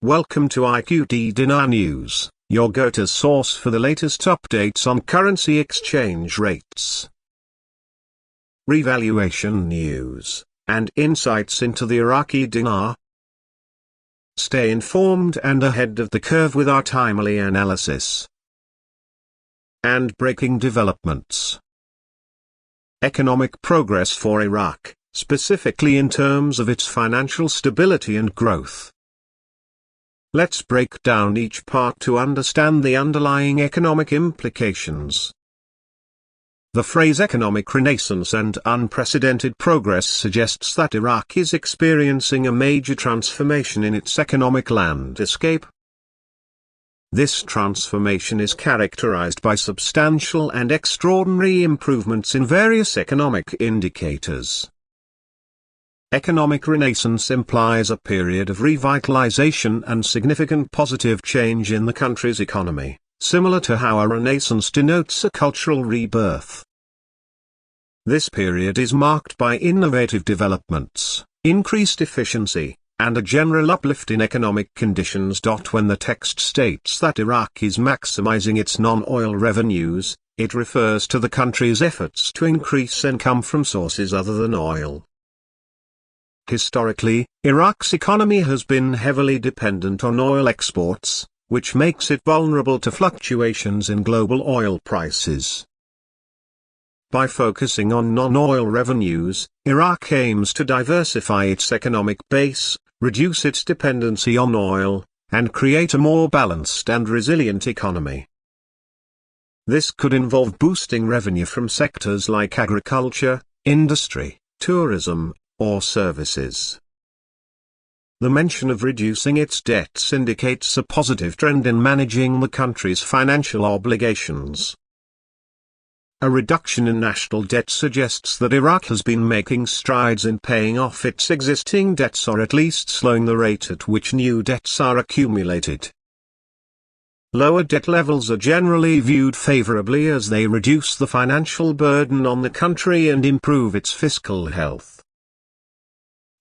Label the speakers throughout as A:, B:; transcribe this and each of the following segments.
A: Welcome to IQD Dinar News, your go-to source for the latest updates on currency exchange rates, revaluation news, and insights into the Iraqi dinar. Stay informed and ahead of the curve with our timely analysis and breaking developments. Economic progress for Iraq, specifically in terms of its financial stability and growth. Let's break down each part to understand the underlying economic implications. The phrase economic renaissance and unprecedented progress suggests that Iraq is experiencing a major transformation in its economic landscape. This transformation is characterized by substantial and extraordinary improvements in various economic indicators. Economic renaissance implies a period of revitalization and significant positive change in the country's economy, similar to how a renaissance denotes a cultural rebirth. This period is marked by innovative developments, increased efficiency, and a general uplift in economic conditions. When the text states that Iraq is maximizing its non-oil revenues, it refers to the country's efforts to increase income from sources other than oil. Historically, Iraq's economy has been heavily dependent on oil exports, which makes it vulnerable to fluctuations in global oil prices. By focusing on non-oil revenues, Iraq aims to diversify its economic base, reduce its dependency on oil, and create a more balanced and resilient economy. This could involve boosting revenue from sectors like agriculture, industry, tourism, or services. The mention of reducing its debts indicates a positive trend in managing the country's financial obligations. A reduction in national debt suggests that Iraq has been making strides in paying off its existing debts, or at least slowing the rate at which new debts are accumulated. Lower debt levels are generally viewed favorably as they reduce the financial burden on the country and improve its fiscal health.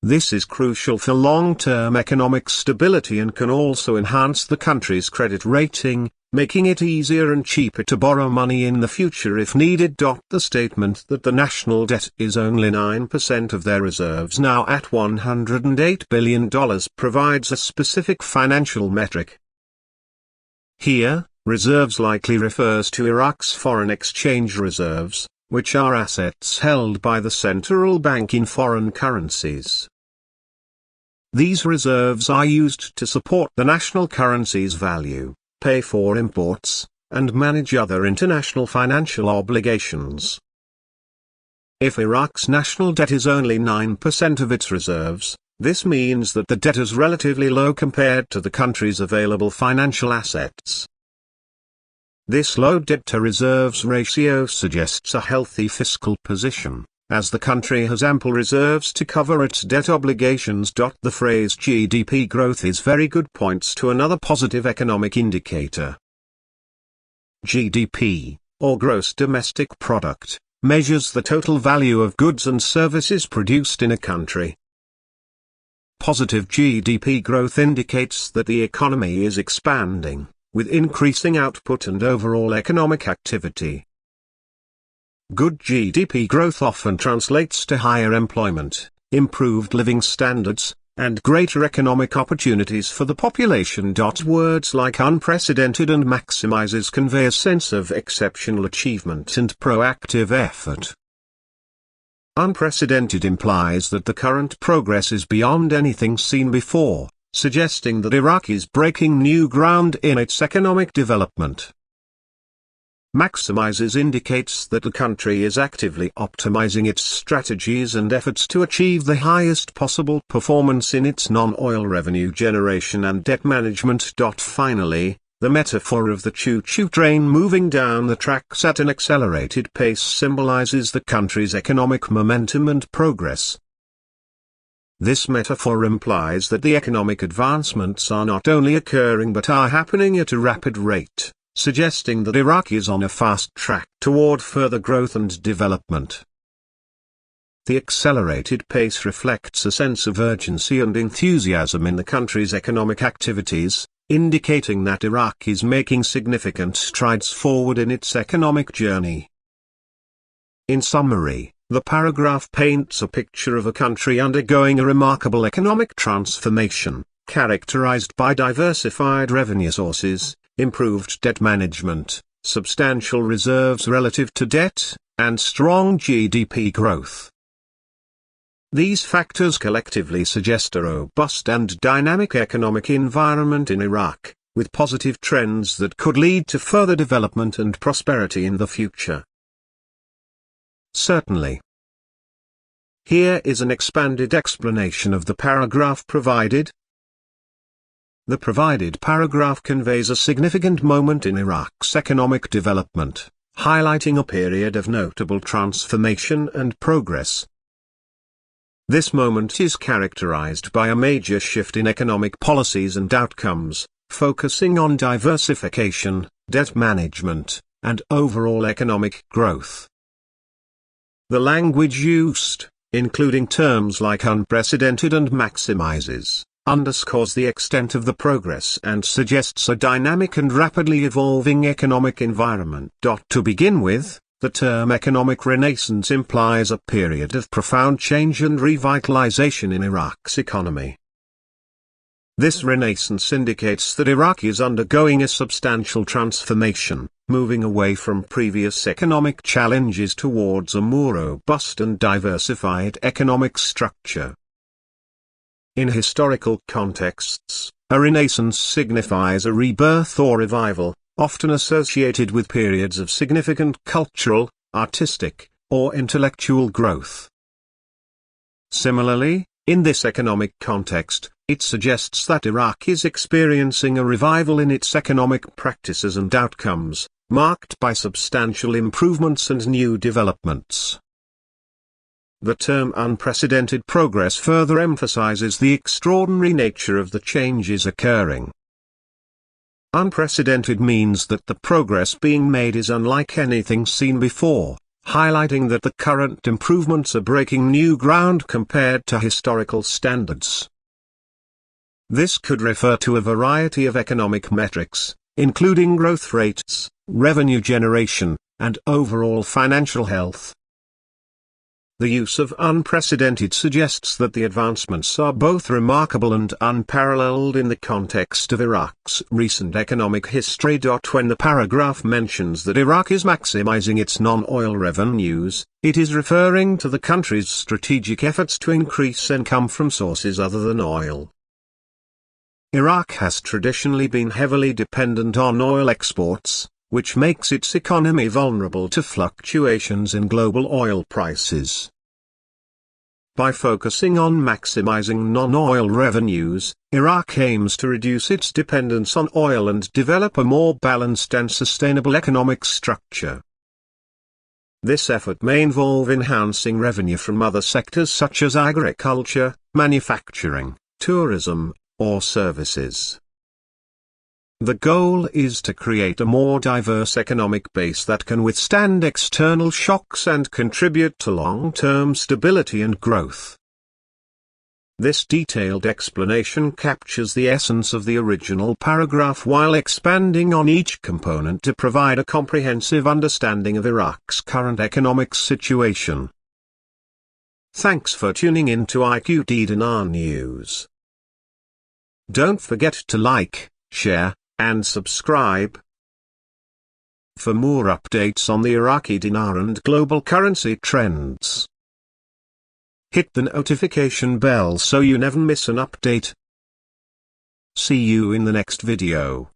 A: This is crucial for long-term economic stability and can also enhance the country's credit rating, making it easier and cheaper to borrow money in the future if needed. The statement that the national debt is only 9% of their reserves now at $108 billion provides a specific financial metric. Here, reserves likely refers to Iraq's foreign exchange reserves, which are assets held by the central bank in foreign currencies. These reserves are used to support the national currency's value, pay for imports, and manage other international financial obligations. If Iraq's national debt is only 9% of its reserves, this means that the debt is relatively low compared to the country's available financial assets. This low debt-to-reserves ratio suggests a healthy fiscal position, as the country has ample reserves to cover its debt obligations. The phrase GDP growth is very good points to another positive economic indicator. GDP, or gross domestic product, measures the total value of goods and services produced in a country. Positive GDP growth indicates that the economy is expanding, with increasing output and overall economic activity. Good GDP growth often translates to higher employment, improved living standards, and greater economic opportunities for the population. Words like unprecedented and maximizes convey a sense of exceptional achievement and proactive effort. Unprecedented implies that the current progress is beyond anything seen before, suggesting that Iraq is breaking new ground in its economic development. Maximizes indicates that the country is actively optimizing its strategies and efforts to achieve the highest possible performance in its non-oil revenue generation and debt management. Finally, the metaphor of the choo-choo train moving down the tracks at an accelerated pace symbolizes the country's economic momentum and progress. This metaphor implies that the economic advancements are not only occurring but are happening at a rapid rate, suggesting that Iraq is on a fast track toward further growth and development. The accelerated pace reflects a sense of urgency and enthusiasm in the country's economic activities, indicating that Iraq is making significant strides forward in its economic journey. In summary, the paragraph paints a picture of a country undergoing a remarkable economic transformation, characterized by diversified revenue sources, improved debt management, substantial reserves relative to debt, and strong GDP growth. These factors collectively suggest a robust and dynamic economic environment in Iraq, with positive trends that could lead to further development and prosperity in the future. Certainly. Here is an expanded explanation of the paragraph provided. The provided paragraph conveys a significant moment in Iraq's economic development, highlighting a period of notable transformation and progress. This moment is characterized by a major shift in economic policies and outcomes, focusing on diversification, debt management, and overall economic growth. The language used, including terms like unprecedented and maximizes, underscores the extent of the progress and suggests a dynamic and rapidly evolving economic environment. To begin with, the term economic renaissance implies a period of profound change and revitalization in Iraq's economy. This renaissance indicates that Iraq is undergoing a substantial transformation, moving away from previous economic challenges towards a more robust and diversified economic structure. In historical contexts, a renaissance signifies a rebirth or revival, often associated with periods of significant cultural, artistic, or intellectual growth. Similarly, in this economic context, it suggests that Iraq is experiencing a revival in its economic practices and outcomes, marked by substantial improvements and new developments. The term unprecedented progress further emphasizes the extraordinary nature of the changes occurring. Unprecedented means that the progress being made is unlike anything seen before, highlighting that the current improvements are breaking new ground compared to historical standards. This could refer to a variety of economic metrics, including growth rates, revenue generation, and overall financial health. The use of unprecedented suggests that the advancements are both remarkable and unparalleled in the context of Iraq's recent economic history. When the paragraph mentions that Iraq is maximizing its non-oil revenues, it is referring to the country's strategic efforts to increase income from sources other than oil. Iraq has traditionally been heavily dependent on oil exports, which makes its economy vulnerable to fluctuations in global oil prices. By focusing on maximizing non-oil revenues, Iraq aims to reduce its dependence on oil and develop a more balanced and sustainable economic structure. This effort may involve enhancing revenue from other sectors such as agriculture, manufacturing, tourism, or services. The goal is to create a more diverse economic base that can withstand external shocks and contribute to long-term stability and growth. This detailed explanation captures the essence of the original paragraph while expanding on each component to provide a comprehensive understanding of Iraq's current economic situation. Thanks for tuning in to IQD Dinar News. Don't forget to like, share, and subscribe. For more updates on the Iraqi dinar and global currency trends, hit the notification bell so you never miss an update. See you in the next video.